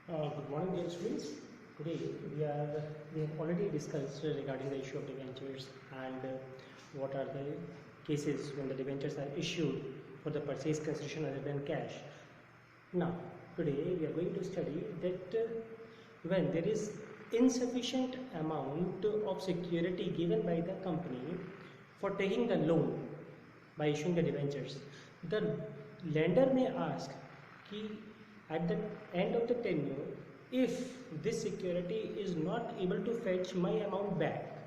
Good morning, dear students. Today we have already discussed regarding the issue of debentures and what are the cases when the debentures are issued for the purchase consideration other than cash. Now, today we are going to study that when there is insufficient amount of security given by the company for taking the loan by issuing the debentures, the lender may ask कि at the end of the tenure, if this security is not able to fetch my amount back,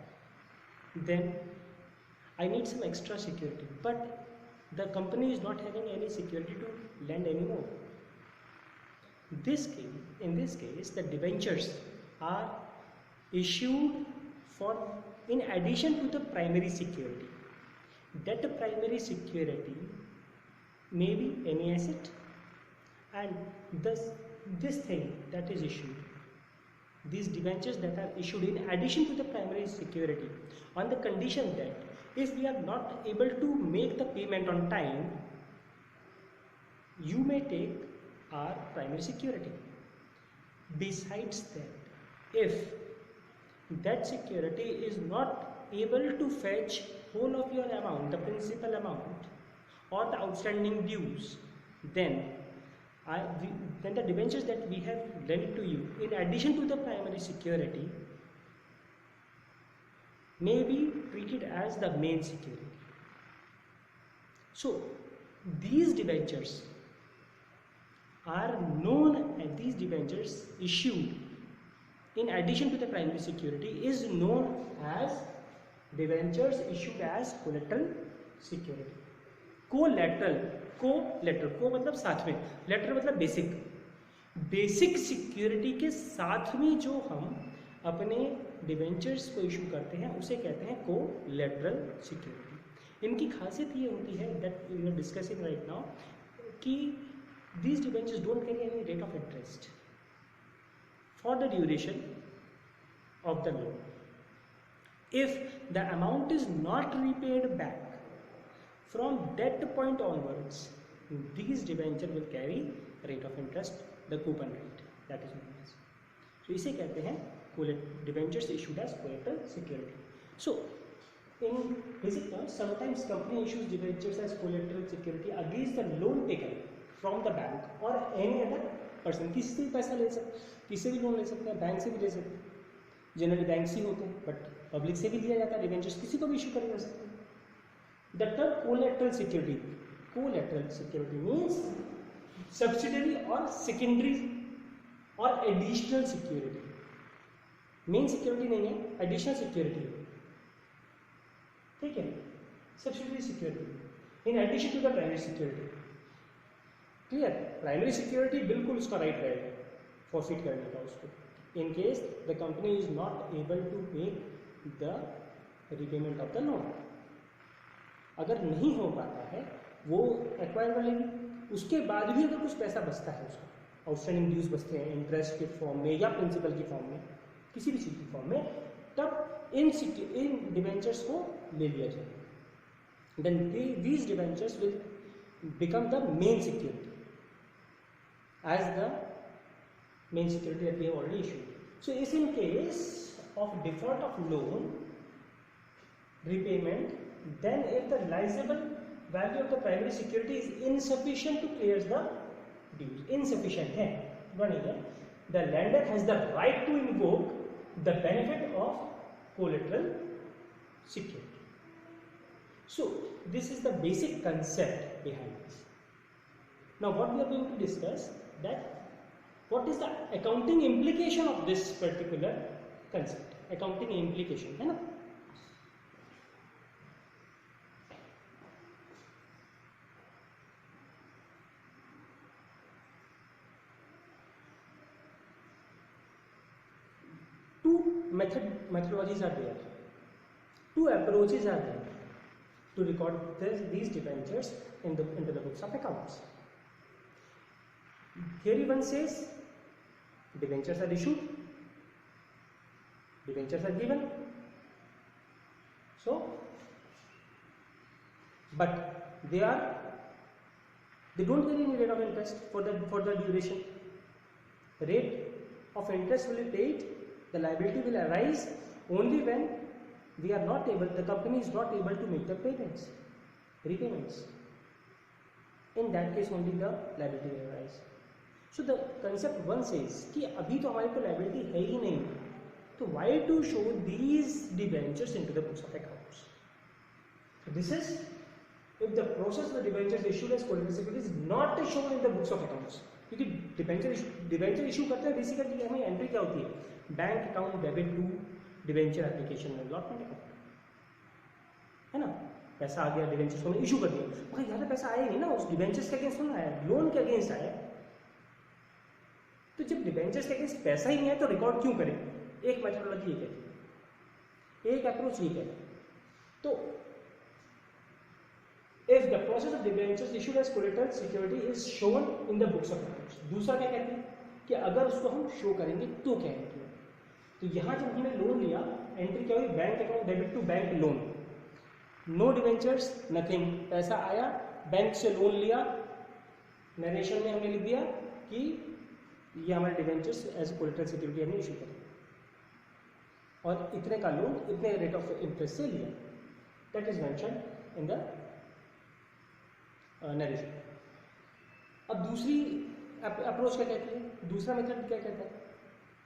then I need some extra security. But the company is not having any security to lend anymore. In this case, the debentures are issued for in addition to the primary security. That primary security may be any asset, and this thing that is issued, these debentures that are issued in addition to the primary security, on the condition that if we are not able to make the payment on time, you may take our primary security. Besides that, if that security is not able to fetch whole of your amount, the principal amount or the outstanding dues, then the debentures that we have lent to you in addition to the primary security may be treated as the main security. So these debentures are known as, these debentures issued in addition to the primary security is known as debentures issued as collateral security. Collateral को मतलब साथ में, letter मतलब basic security के साथ में जो हम अपने डिवेंचर्स को इशू करते हैं उसे कहते हैं कोलेटरल सिक्योरिटी. इनकी खासियत ये होती है that we are discussing right now कि these debentures don't carry any rate of interest for the duration of the loan. If the amount is not repaid back from that point onwards, these debentures will carry rate of interest, the coupon rate, that is known as. So इसे कहते हैं debentures issued as collateral security. So in basic terms, sometimes company issues debentures as collateral security against the loan taken from the bank or any other person. किसी से भी पैसा ले सकते, किसी से भी लोन ले सकते हैं, बैंक से भी ले सकते हैं, जनरली बैंक से ही होते हैं, बट पब्लिक से भी लिया जाता है डिवेंचर्स, किसी को भी इशू कर सकते हैं. The term collateral security means subsidiary or secondary or additional security. Main security नहीं है, एडिशनल सिक्योरिटी है, ठीक है, subsidiary security in addition to the primary security. Clear. Primary security बिल्कुल उसका राइट रहेगा फॉरफिट करने का उसको, in case the company is not able to make the repayment of the loan. अगर नहीं हो पाता है वो एक्वायर कर लेगी, उसके बाद भी अगर कुछ पैसा बचता है उसका, आउटस्टैंडिंग ड्यूज बचते हैं इंटरेस्ट के फॉर्म में या प्रिंसिपल की फॉर्म में, किसी भी चीज़ की फॉर्म में, तब इन डिवेंचर्स को ले लिया जाएगा. Then these debentures will become the main security as the main security that we have already issued. So is in case of default of loan repayment, then if the realizable value of the primary security is insufficient to clear the dues, insufficient है, नहीं है, the lender has the right to invoke the benefit of collateral security. So this is the basic concept behind this. Now what we are going to discuss, that what is the accounting implication of this particular concept. accounting implication है ना. Two methodologies are there, two approaches are there to record these debentures into the books of accounts. Theory 1 says debentures are issued, debentures are given, so but they don't carry any rate of interest for the duration. rate of interest will be paid, the liability will arise only when the company is not able to make the repayments. In that case only the liability will arise. So the concept one says कि अभी तो हमारे को liability है ही नहीं, तो why to show these debentures into the books of accounts? So this is if the process of the debentures issued as collateral security is not shown in the books of accounts. क्योंकि debenture issue करते हैं basically हमें entry क्या होती है, bank account debit to debenture application में allotment account, है ना, पैसा आ गया डिबेंचर्स को इशू कर दिया, मगर यहाँ पे पैसा आया नहीं ना, उस डिबेंचर्स के अगेंस्ट होना है, लोन के अगेंस्ट आया। तो जब डिबेंचर्स के अगेंस्ट पैसा ही नहीं है तो रिकॉर्ड क्यों करें? एक मेथोडोलॉजी ये कहती है, एक अप्रोच ये कहती है। तो if the process of debentures issued as collateral security is shown in the books of accounts, दूसरा क्या कहते हैं कि अगर उसको हम शो करेंगे तो क्या एंट्री है? तो यहाँ जब हमने लोन लिया एंट्री क्या हुई, bank account debit to bank loan, no debentures nothing, पैसा आया बैंक से लोन लिया, नरेशन में हमने लिख दिया कि ये हमारे डिबेंचर्स एज कोलेटरल सिक्योरिटी हमने इशू करी और इतने का लोन इतने रेट ऑफ इंटरेस्ट से लिया, that is mention in the narration. अब दूसरी अप्रोच क्या कहती है, दूसरा मेथड क्या कहता है,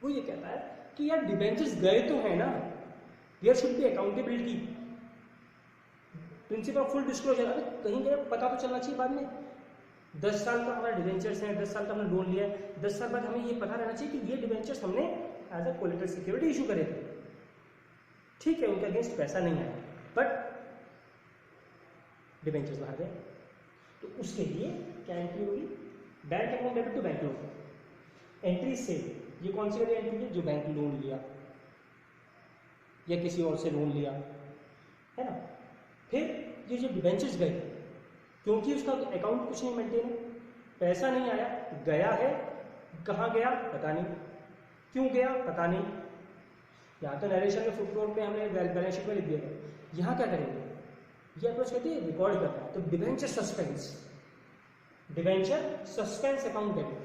वो ये कहता है कि यार डिबेंचर्स गए तो है ना, there should be accountability, principle of full disclosure. अरे कहीं गए पता तो चलना चाहिए बाद में, 10 साल का हमारा डिबेंचर्स है, 10 साल का हमने लोन लिया है, 10 साल बाद हमें ये पता रहना चाहिए कि ये डिबेंचर्स हमने as a collateral security issue करे थे। ठीक है, उनके अगेंस्ट पैसा नहीं आया बट डिबेंचर्स बाहर गए, तो उसके लिए क्या एंट्री होगी, bank account debit to bank loan entry से, ये कौन सी वाली एंट्री है, जो बैंक लोन लिया या किसी और से लोन लिया, है ना। फिर ये जो डिबेंचर्स गए, क्योंकि उसका अकाउंट कुछ नहीं मेंटेन है, पैसा नहीं आया, गया है, कहाँ गया पता नहीं, क्यों गया पता नहीं, यहाँ तो नरेशन में फुटनोट में हमने बैलेंस शीट में लिख दिया था, यहाँ क्या करेंगे, ये अप्रोच कहते हैं रिकॉर्ड करना है। तो debenture suspense account debit,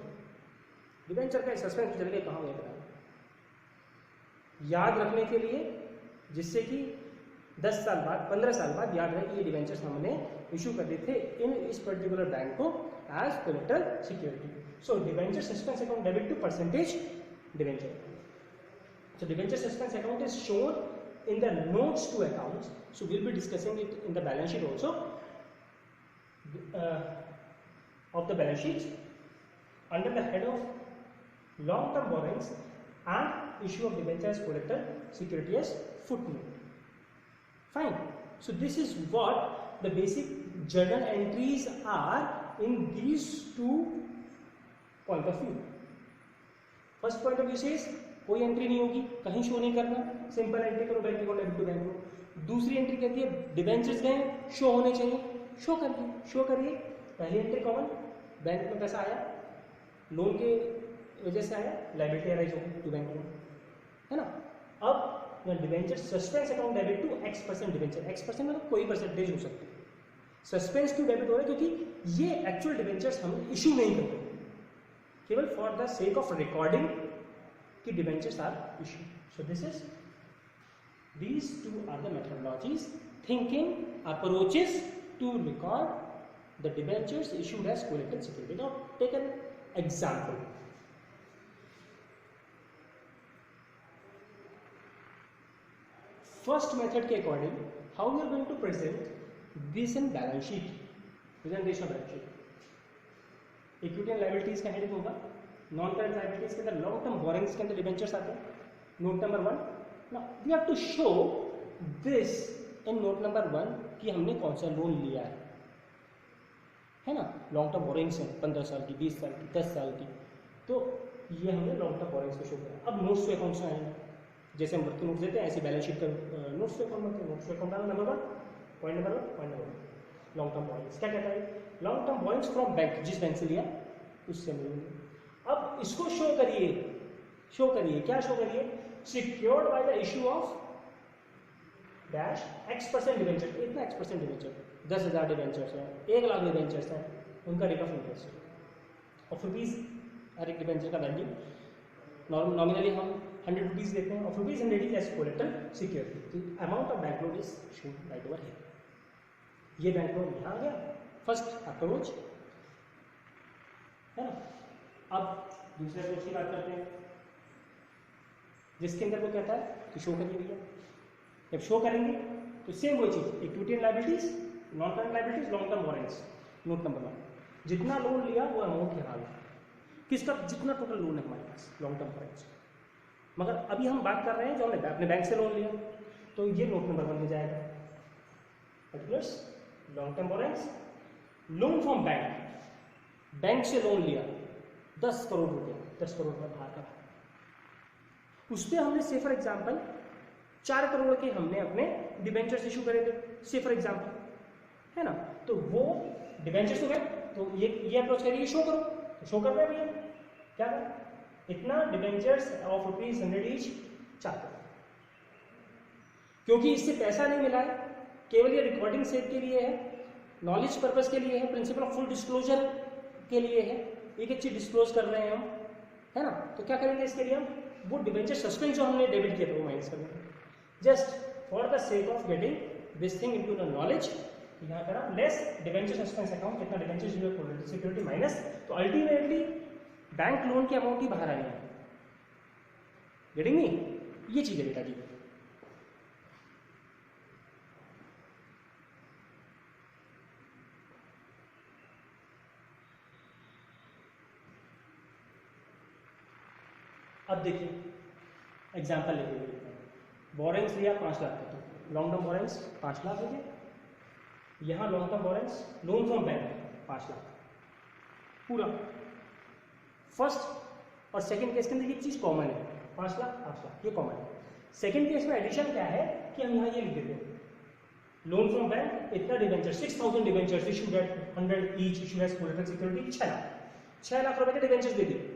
debenture का सस्पेंस चल के कहाँ गया याद रखने के लिए, जिससे कि 10 साल बाद 15 साल बाद याद रहे कि ये डिबेंचर्स हमने इशू कर दिए थे इन इस पर्टिकुलर बैंक को as collateral security. So debenture suspense account debit to percentage debenture. So debenture suspense account is shown in the notes to accounts. So we'll be discussing it in the balance sheet also of the balance sheet under the head of long-term borrowings and issue of debenture as collateral security as footnote. Fine. So this is what the basic journal entries are in these two point of view. First point of view says कोई एंट्री नहीं होगी, कहीं show नहीं करना, simple entry करो bank account debit to bank को। दूसरी एंट्री कहती है डिबेंचर्स गए, शो होने चाहिए, शो करिए। पहली एंट्री कॉमन, बैंक में पैसा आया, लोन के वजह से आया, लायबिलिटी अराइज होगी टू बैंक लोन, है ना। अब debenture suspense account debit to X% debenture, X% मतलब कोई परसेंटेज हो सकती है, सस्पेंस क्यों डेबिट हो रहा है, क्योंकि ये एक्चुअल डिबेंचर्स हम इशू नहीं करते, केवल for the sake of recording कि debentures are issued. So these two are the methodologies, thinking approaches to record the debentures issued as collateral security. Now take an example. First method के according, how we are going to present this in balance sheet, presentation of balance sheet. Equity and liabilities का heading होगा, non current liabilities के अंदर long term borings के अंदर debentures आते हैं। Note number 1, now we have to show this in note number 1 कि हमने कौन सा लोन लिया है ना। लॉन्ग टर्म बोरिंग्स हैं 15 साल की, 20 साल की, 10 साल की, तो ये हमने लॉन्ग टर्म बोरिंग्स को शो किया। अब नोट्स टू अकाउंट्स में आएंगे, जैसे हम वर्किंग नोट्स देते हैं ऐसे बैलेंस शीट का नोट्स टू अकाउंट में, notes to account number 1 point number 1 long term borrowings क्या कहता है, long term borrowings from bank, जिस बैंक से लिया उससे मिलेंगे। अब इसको शो करिए, क्या शो करिए, secured by the issue of dash X% debenture, इतना X% डिबेंचर, 10,000 डिबेंचर्स है, 1 लाख डिबेंचर्स है, उनका rate of interest of her एक डिबेंचर का वैल्यू नॉमिनली हम 100 रुपीज़ देते हैं और ₹100 इज एज कोलेटरल सिक्योरिटी। तो amount of bank loan is shown right over here. ये बैंक लोन यहाँ आ गया फर्स्ट अप्रोच, है ना। अब दूसरे अप्रोच की बात करते हैं, जिसके अंदर वो कहता है कि शो करिए भैया। जब शो करेंगे तो सेम वो चीज़, equity and liabilities, non current liabilities, long term warrants. Note number 1, जितना लोन लिया वो अमाउंट यहाँ गया, किसका जितना टोटल लोन है हमारे पास लॉन्ग टर्म वॉरेंट्स। मगर अभी हम बात कर रहे हैं जो हमने अपने बैंक से लोन लिया, तो ये नोट नंबर 1 में जाएगा। Particulars long term warrants, loan from bank, bank से लोन लिया 10 करोड़ रुपये, 10 करोड़ रुपये बाहर का, उस पर हमने से फॉर एग्जाम्पल 4 करोड़ के हमने अपने डिबेंचर्स इशू करे थे, से फॉर एग्जाम्पल, है ना। तो वो डिबेंचर्स हो गए, तो ये अप्रोच करिए शो करो, तो शो कर रहे हैं भैया क्या करें, इतना डिबेंचर्स ऑफ ₹100 ईच 4 करोड़। क्योंकि इससे पैसा नहीं मिला है, केवल ये रिकॉर्डिंग सेट के लिए है, नॉलेज पर्पस के लिए है, प्रिंसिपल ऑफ फुल डिस्क्लोजर के लिए है, एक चीज डिस्क्लोज कर रहे हैं हम, है ना। तो क्या करेंगे इसके लिए हम वो डिबेंचर सस्पेंस जो हमने डेबिट किया था वो माइनस करेंगे, just for the sake of getting this thing into the knowledge. यहाँ पर आप लेस डिबेंचर सस्पेंस अकाउंट, कितना डिबेंचर सिक्योरिटी माइनस, तो अल्टीमेटली बैंक लोन की अमाउंट ही बाहर आनी है। गेटिंग मी, ये चीज है बेटा जी। अब देखिए एग्जाम्पल लेते हैं, बोरेंस लिया 5 लाख का, तो लॉन्ग टर्म बोरेंस 5 लाख हो गए, यहाँ long term boranes loan from bank 5 lakh पूरा। फर्स्ट और सेकंड केस के अंदर ये चीज़ कॉमन है, 5 लाख 5 लाख ये कॉमन है। सेकंड केस में एडिशन क्या है कि हम यहाँ ये लिख देते हैं, लोन फ्रॉम बैंक इतना debenture 6000 debentures issued at 100 each issued as collateral security 6 lakh रुपए के डिबेंचर्स दे दिए,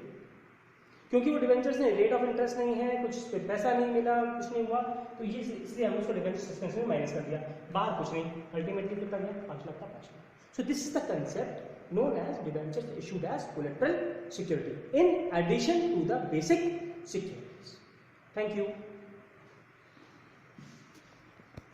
क्योंकि वो डिबेंचर्स ने रेट ऑफ इंटरेस्ट नहीं है, कुछ पे पैसा नहीं मिला, कुछ नहीं हुआ, तो ये इसलिए हमने उसको डिबेंचर सस्पेंस में माइनस कर दिया, बाहर कुछ नहीं, अल्टीमेटली कितना गया 5 लाख का 5 lakh. So this is the concept known as debentures issued as collateral security in addition to the basic securities. Thank you.